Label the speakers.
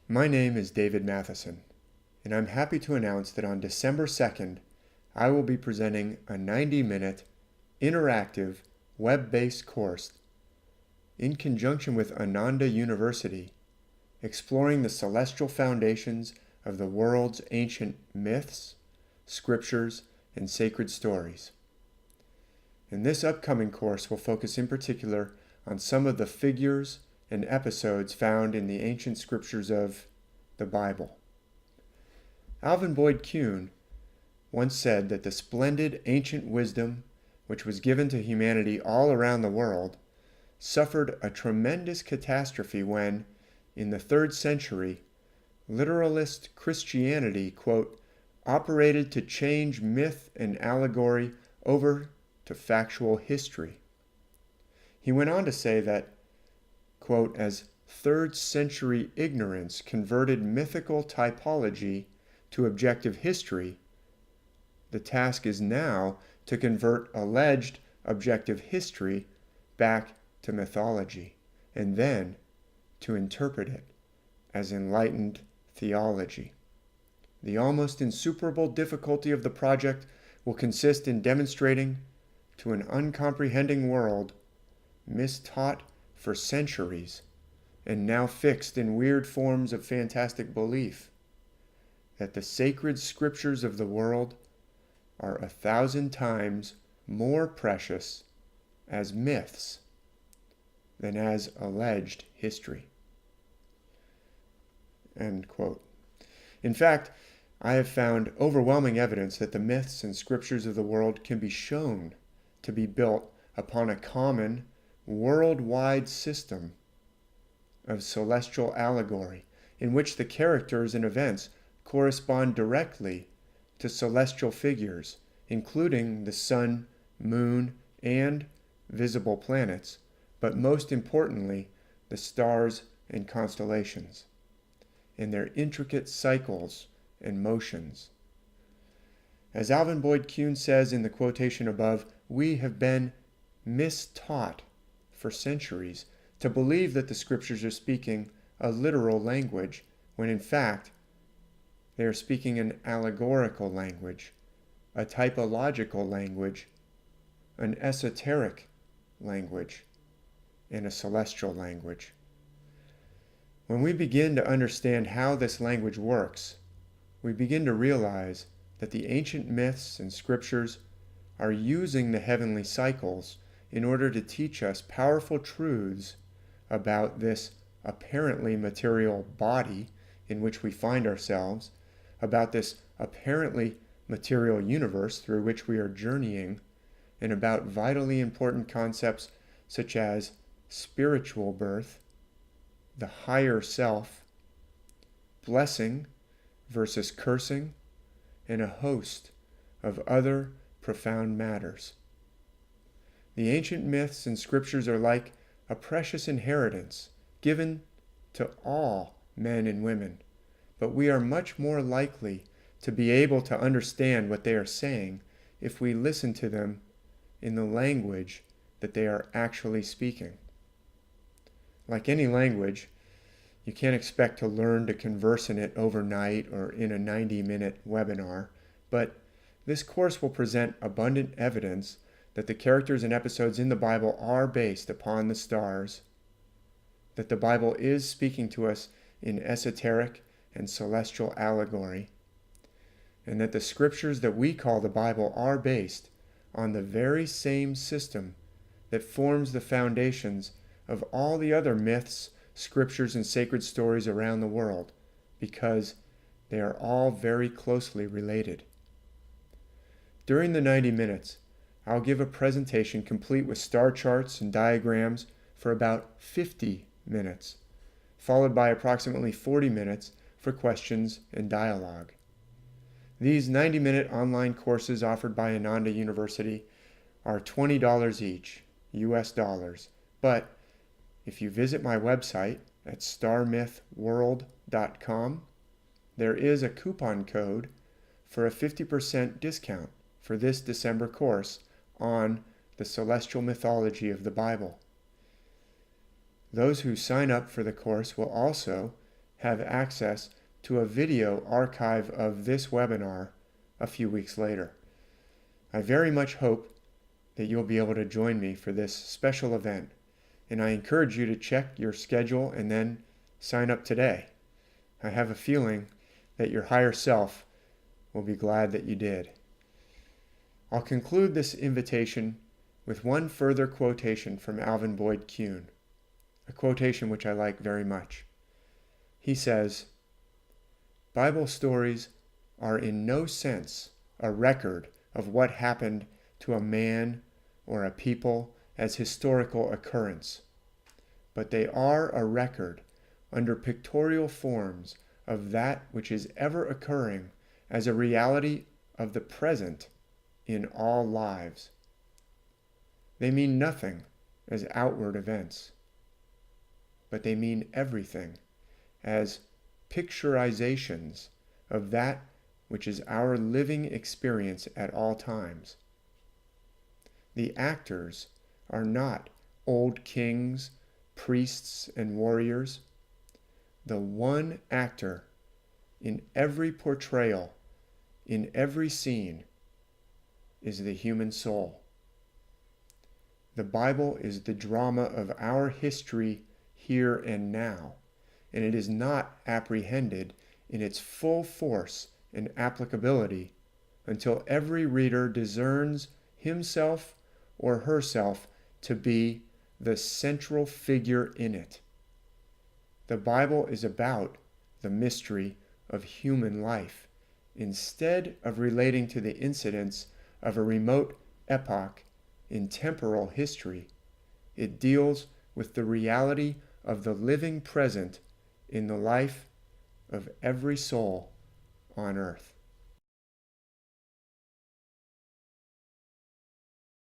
Speaker 1: My name is David Mathisen, and I'm happy to announce that on December 2nd, I will be presenting a 90-minute, interactive, web-based course in conjunction with Ananda University, exploring the celestial foundations of the world's ancient myths, scriptures, and sacred stories. And this upcoming course will focus in particular on some of the figures and episodes found in the ancient scriptures of the Bible. Alvin Boyd Kuhn once said that the splendid ancient wisdom which was given to humanity all around the world suffered a tremendous catastrophe when, in the 3rd century, literalist Christianity, quote, operated to change myth and allegory over to factual history. He went on to say that, quote, as 3rd century ignorance converted mythical typology to objective history, the task is now to convert alleged objective history back to mythology, and then to interpret it as enlightened theology. The almost insuperable difficulty of the project will consist in demonstrating to an uncomprehending world, mistaught for centuries and now fixed in weird forms of fantastic belief, that the sacred scriptures of the world are 1,000 times more precious as myths than as alleged history. End quote. In fact, I have found overwhelming evidence that the myths and scriptures of the world can be shown to be built upon a common, worldwide system of celestial allegory in which the characters and events correspond directly to celestial figures, including the sun, moon, and visible planets, but most importantly, the stars and constellations, and their intricate cycles and motions. As Alvin Boyd Kuhn says in the quotation above, we have been mistaught for centuries to believe that the scriptures are speaking a literal language, when in fact they are speaking an allegorical language, a typological language, an esoteric language, and a celestial language. When we begin to understand how this language works, we begin to realize that the ancient myths and scriptures are using the heavenly cycles in order to teach us powerful truths about this apparently material body in which we find ourselves, about this apparently material universe through which we are journeying, and about vitally important concepts such as spiritual birth, the higher self, blessing versus cursing, and a host of other profound matters. The ancient myths and scriptures are like a precious inheritance given to all men and women, but we are much more likely to be able to understand what they are saying if we listen to them in the language that they are actually speaking. Like any language, you can't expect to learn to converse in it overnight or in a 90-minute webinar, but this course will present abundant evidence that the characters and episodes in the Bible are based upon the stars, that the Bible is speaking to us in esoteric and celestial allegory, and that the scriptures that we call the Bible are based on the very same system that forms the foundations of all the other myths, scriptures, and sacred stories around the world, because they are all very closely related. During the 90 minutes, I'll give a presentation complete with star charts and diagrams for about 50 minutes, followed by approximately 40 minutes for questions and dialogue. These 90-minute online courses offered by Ananda University are $20 each, US dollars, but if you visit my website at starmythworld.com, there is a coupon code for a 50% discount for this December course on the celestial mythology of the Bible. Those who sign up for the course will also have access to a video archive of this webinar a few weeks later. I very much hope that you'll be able to join me for this special event, and I encourage you to check your schedule and then sign up today. I have a feeling that your higher self will be glad that you did. I'll conclude this invitation with one further quotation from Alvin Boyd Kuhn, a quotation which I like very much. He says, "Bible stories are in no sense a record of what happened to a man or a people as historical occurrence, but they are a record under pictorial forms of that which is ever occurring as a reality of the present in all lives. They mean nothing as outward events, but they mean everything as picturizations of that which is our living experience at all times. The actors are not old kings, priests, and warriors. The one actor in every portrayal, in every scene, is the human soul. The Bible is the drama of our history here and now, and it is not apprehended in its full force and applicability until every reader discerns himself or herself to be the central figure in it. The Bible is about the mystery of human life, instead of relating to the incidents of a remote epoch in temporal history. It deals with the reality of the living present in the life of every soul on earth."